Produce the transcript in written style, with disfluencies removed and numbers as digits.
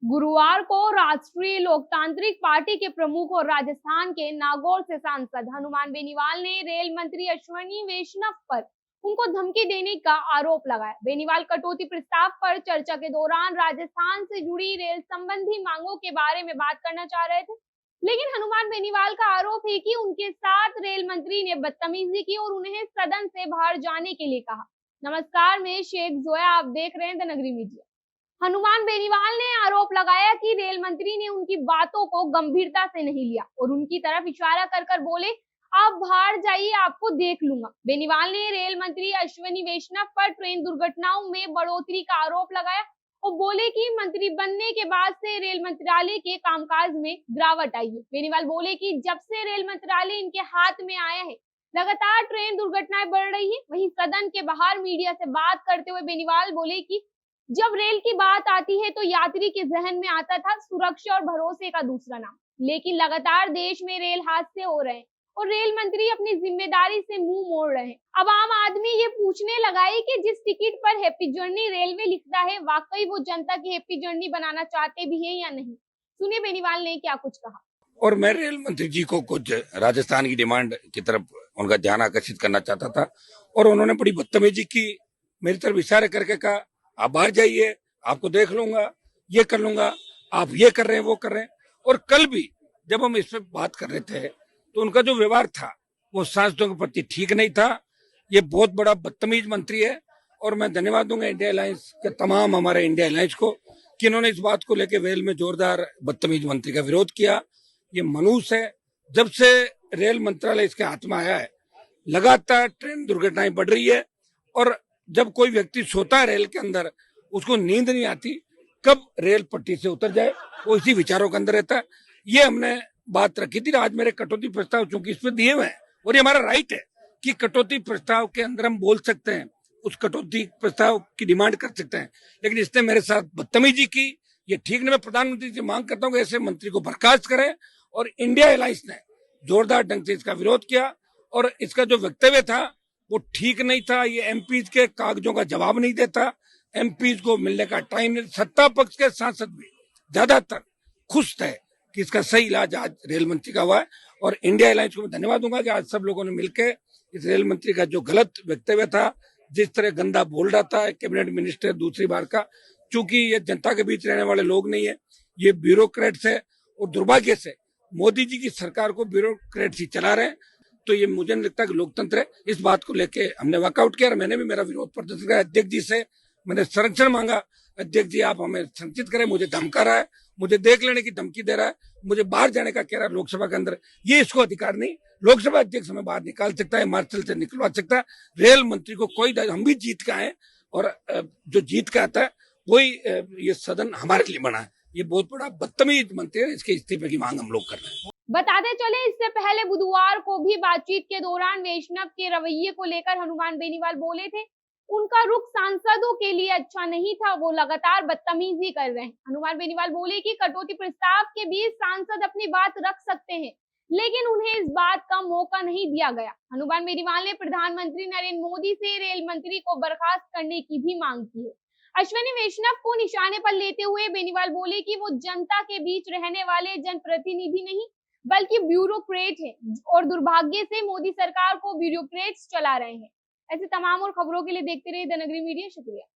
गुरुवार को राष्ट्रीय लोकतांत्रिक पार्टी के प्रमुख और राजस्थान के नागौर से सांसद हनुमान बेनीवाल ने रेल मंत्री अश्विनी वैष्णव पर उनको धमकी देने का आरोप लगाया। बेनीवाल कटौती प्रस्ताव पर चर्चा के दौरान राजस्थान से जुड़ी रेल संबंधी मांगों के बारे में बात करना चाह रहे थे, लेकिन हनुमान बेनीवाल का आरोप है कि उनके साथ रेल मंत्री ने बदतमीजी की और उन्हें सदन से बाहर जाने के लिए कहा। नमस्कार, मैं शेख जोया, आप देख रहे हैं द नगरी मीडिया। हनुमान बेनीवाल ने आरोप लगाया कि रेल मंत्री ने उनकी बातों को गंभीरता से नहीं लिया और उनकी तरफ इशारा कर कर बोले, आप बाहर जाइए, आपको देख लूंगा। बेनीवाल ने रेल मंत्री अश्विनी वैष्णव पर ट्रेन दुर्घटनाओं में बढ़ोतरी का आरोप लगाया और बोले कि मंत्री बनने के बाद से रेल मंत्रालय के कामकाज में गिरावट आई है। बेनीवाल बोले कि जब से रेल मंत्रालय इनके हाथ में आया है, लगातार ट्रेन दुर्घटनाएं बढ़ रही है। वहीं सदन के बाहर मीडिया से बात करते हुए बेनीवाल बोले कि जब रेल की बात आती है तो यात्री के जहन में आता था सुरक्षा और भरोसे का दूसरा नाम, लेकिन लगातार देश में रेल हादसे हो रहे हैं और रेल मंत्री अपनी जिम्मेदारी से मुंह मोड़ रहे हैं। अब आम आदमी ये पूछने लगा है कि जिस टिकट पर हैप्पी जर्नी रेलवे लिखता है, वाकई वो जनता की हैप्पी जर्नी बनाना चाहते भी है या नहीं। सुनिए बेनीवाल ने क्या कुछ कहा। और मैं रेल मंत्री जी को कुछ राजस्थान की डिमांड की तरफ उनका ध्यान आकर्षित करना चाहता था और उन्होंने बड़ी बदतमीजी की, मेरी तरफ इशारे करके कहा, आप बाहर जाइए, आपको देख लूंगा, ये कर लूंगा, आप ये कर रहे हैं, वो कर रहे हैं। और कल भी जब हम इस पे बात कर रहे थे तो उनका जो व्यवहार था वो सांसदों के प्रति ठीक नहीं था। ये बहुत बड़ा बदतमीज मंत्री है और मैं धन्यवाद दूंगा इंडिया अलायंस के तमाम हमारे इंडिया अलायंस को कि इन्होंने इस बात को लेकर रेल में जोरदार बदतमीज मंत्री का विरोध किया। ये मनुष्य है, जब से रेल मंत्रालय इसके हाथ में आया है लगातार ट्रेन दुर्घटनाएं बढ़ रही है और जब कोई व्यक्ति सोता है रेल के अंदर, उसको नींद नहीं आती कब रेल पट्टी से उतर जाए, वो इसी विचारों के अंदर रहता है। ये हमने बात रखी थी। आज मेरे कटौती प्रस्ताव चूंकि इसमें दिए हुए हैं और ये हमारा राइट है कि कटौती प्रस्ताव के अंदर हम बोल सकते हैं, उस कटौती प्रस्ताव की डिमांड कर सकते हैं, लेकिन इसने मेरे साथ बदतमीजी की, ये ठीक नहीं। मैं प्रधानमंत्री से मांग करता हूँ कि ऐसे मंत्री को बर्खास्त करें और इंडिया अलायंस ने जोरदार ढंग से इसका विरोध किया और इसका जो वक्तव्य था वो ठीक नहीं था। ये एमपीज के कागजों का जवाब नहीं देता, एमपीज को मिलने का टाइम नहीं। सत्ता पक्ष के सांसद भी ज्यादातर खुश थे कि इसका सही इलाज आज रेल मंत्री का हुआ है और इंडिया अलायंस को मैं धन्यवाद दूंगा कि आज सब लोगों ने मिलकर इस रेल मंत्री का जो गलत वक्तव्य था, जिस तरह गंदा बोल रहा था कैबिनेट मिनिस्टर दूसरी बार का, चूंकि ये जनता के बीच रहने वाले लोग नहीं है, ये ब्यूरोक्रेट्स है और दुर्भाग्य से मोदी जी की सरकार को ब्यूरोक्रेट्स ही चला रहे हैं। तो ये मुझे नहीं लगता कि लोकतंत्र है। इस बात को लेके हमने वर्कआउट किया और मैंने भी मेरा विरोध प्रदर्शन किया। अध्यक्ष जी से मैंने संरक्षण मांगा, अध्यक्ष जी आप हमें संरक्षित करें, मुझे धमका रहा है, मुझे देख लेने की धमकी दे रहा है, मुझे बाहर जाने का कह रहा है लोकसभा के अंदर। ये इसको अधिकार नहीं, लोकसभा अध्यक्ष हमें बाहर निकाल सकता है, मार्शल से निकलवा सकता है, रेल मंत्री को कोई, हम भी जीत के आए और जो जीत के आता है वही ये सदन हमारे लिए बना है। ये बहुत बड़ा बदतमीज मंत्री है, इसके इस्तीफे की मांग हम लोग कर रहे हैं। बताते चले, इससे पहले बुधवार को भी बातचीत के दौरान वैष्णव के रवैये को लेकर हनुमान बेनीवाल बोले थे, उनका रुख सांसदों के लिए अच्छा नहीं था, वो लगातार बदतमीजी कर रहे हैं। हनुमान बेनीवाल बोले कि कटौती प्रस्ताव के बीच सांसद अपनी बात रख सकते हैं, लेकिन उन्हें इस बात का मौका नहीं दिया गया। हनुमान बेनीवाल ने प्रधानमंत्री नरेंद्र मोदी से रेल मंत्री को बर्खास्त करने की भी मांग की है। अश्विनी वैष्णव को निशाने पर लेते हुए बेनीवाल बोले कि वो जनता के बीच रहने वाले जनप्रतिनिधि नहीं बल्कि ब्यूरोक्रेट है और दुर्भाग्य से मोदी सरकार को ब्यूरोक्रेट्स चला रहे हैं। ऐसे तमाम और खबरों के लिए देखते रहिए द नगरी मीडिया। शुक्रिया।